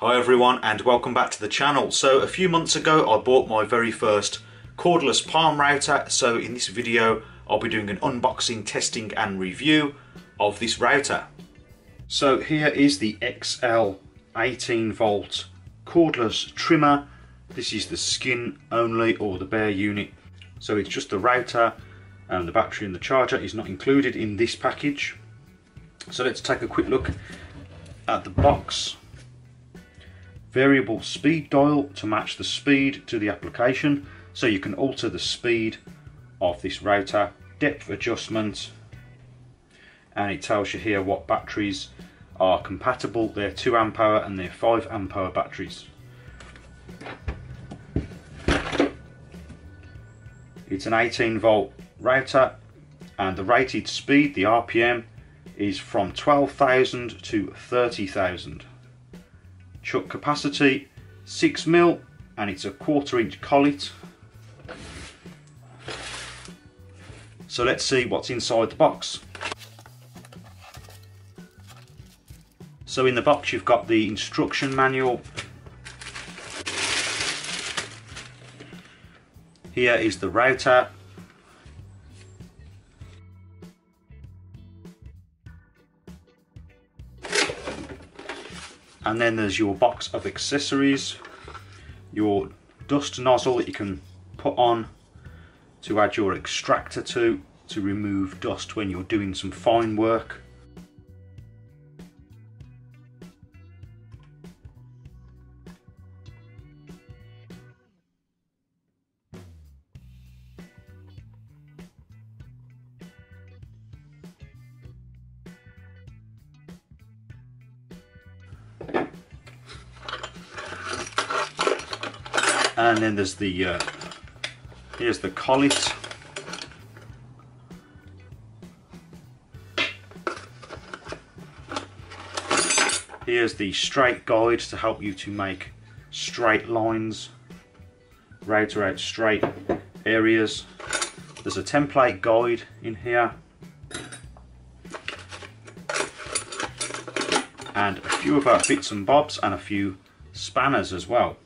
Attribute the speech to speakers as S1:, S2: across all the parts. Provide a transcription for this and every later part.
S1: Hi everyone and welcome back to the channel. So a few months ago I bought my very first cordless palm router, so in this video I'll be doing an unboxing, testing and review of this router. So here is the XL 18 volt cordless trimmer. This is the skin only or the bare unit, so it's just the router and the battery and the charger is not included in this package. So let's take a quick look at the box. Variable speed dial to match the speed to the application, so you can alter the speed of this router. Depth adjustment, and it tells you here what batteries are compatible. They're 2 amp hour and they're 5 amp hour batteries. It's an 18 volt router and the rated speed, the RPM, is from 12,000 to 30,000. Chuck capacity 6mm and it's a 1/4 inch collet. So let's see what's inside the box. So in the box you've got the instruction manual. Here is the router. And then there's your box of accessories, your dust nozzle that you can put on to add your extractor to remove dust when you're doing some fine work. And then there's the here's the collet. Here's the straight guide to help you to make straight lines, router out straight areas. There's a template guide in here and a few of our bits and bobs and a few spanners as well.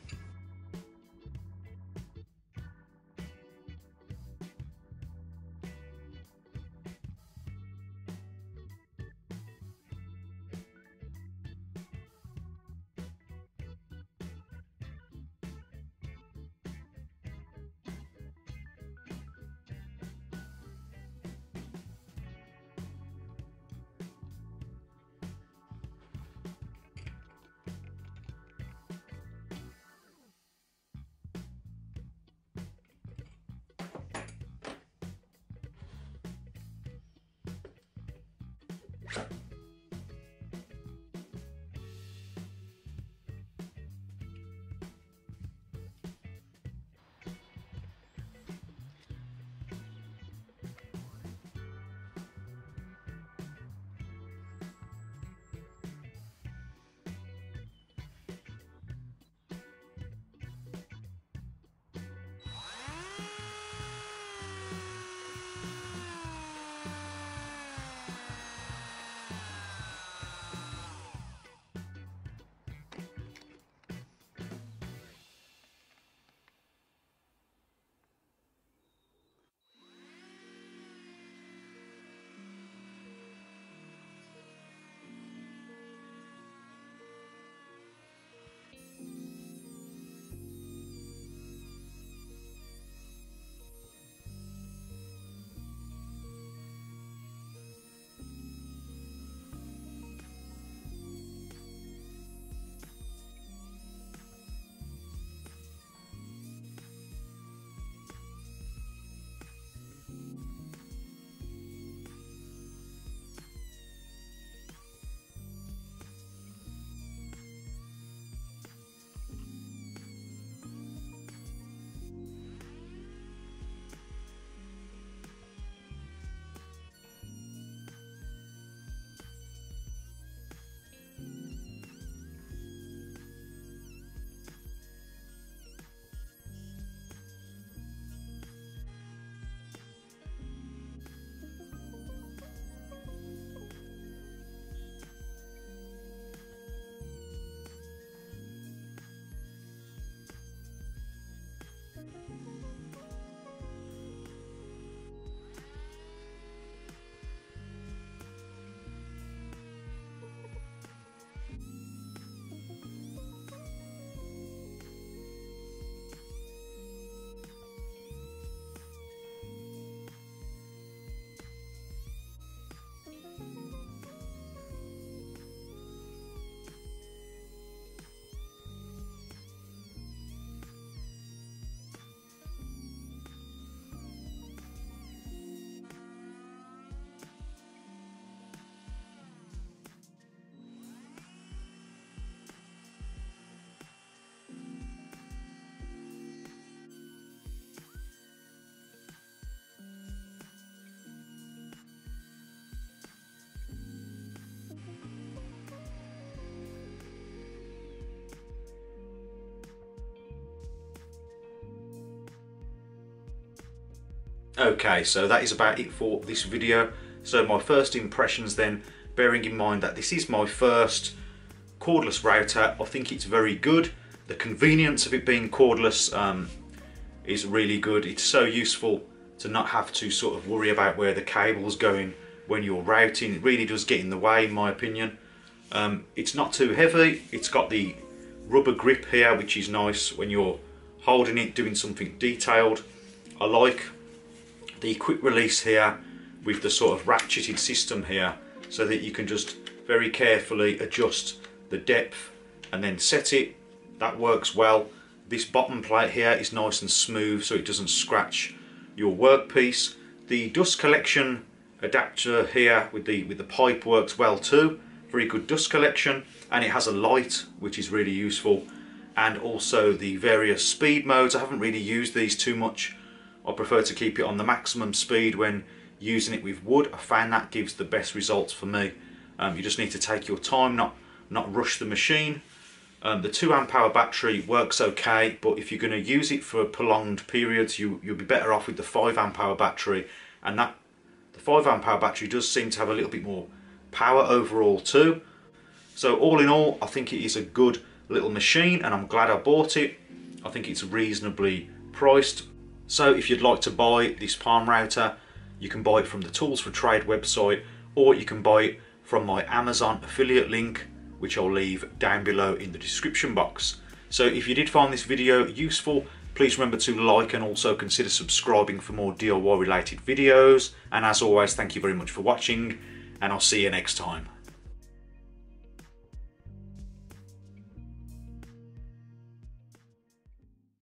S1: Okay, so that is about it for this video. So my first impressions then, bearing in mind that this is my first cordless router, I think it's very good. The convenience of it being cordless is really good. It's so useful to not have to sort of worry about where the cable's going when you're routing. It really does get in the way, in my opinion. It's not too heavy. It's got the rubber grip here, which is nice when you're holding it, doing something detailed. I like the quick release here with the sort of ratcheted system here, so that you can just very carefully adjust the depth and then set it. That works well. This bottom plate here is nice and smooth, so it doesn't scratch your workpiece. The dust collection adapter here with the pipe works well too. Very good dust collection, and it has a light which is really useful, and also the various speed modes. I haven't really used these too much. I prefer to keep it on the maximum speed when using it with wood. I find that gives the best results for me. You just need to take your time, not rush the machine. The 2 amp hour battery works okay, but if you're going to use it for prolonged periods, you'll be better off with the 5 amp hour battery, and the 5 amp hour battery does seem to have a little bit more power overall too. So all in all, I think it is a good little machine, and I'm glad I bought it. I think it's reasonably priced. So if you'd like to buy this palm router, you can buy it from the Tools for Trade website, or you can buy it from my Amazon affiliate link, which I'll leave down below in the description box. So if you did find this video useful, please remember to like and also consider subscribing for more DIY related videos. And as always, thank you very much for watching, and I'll see you next time.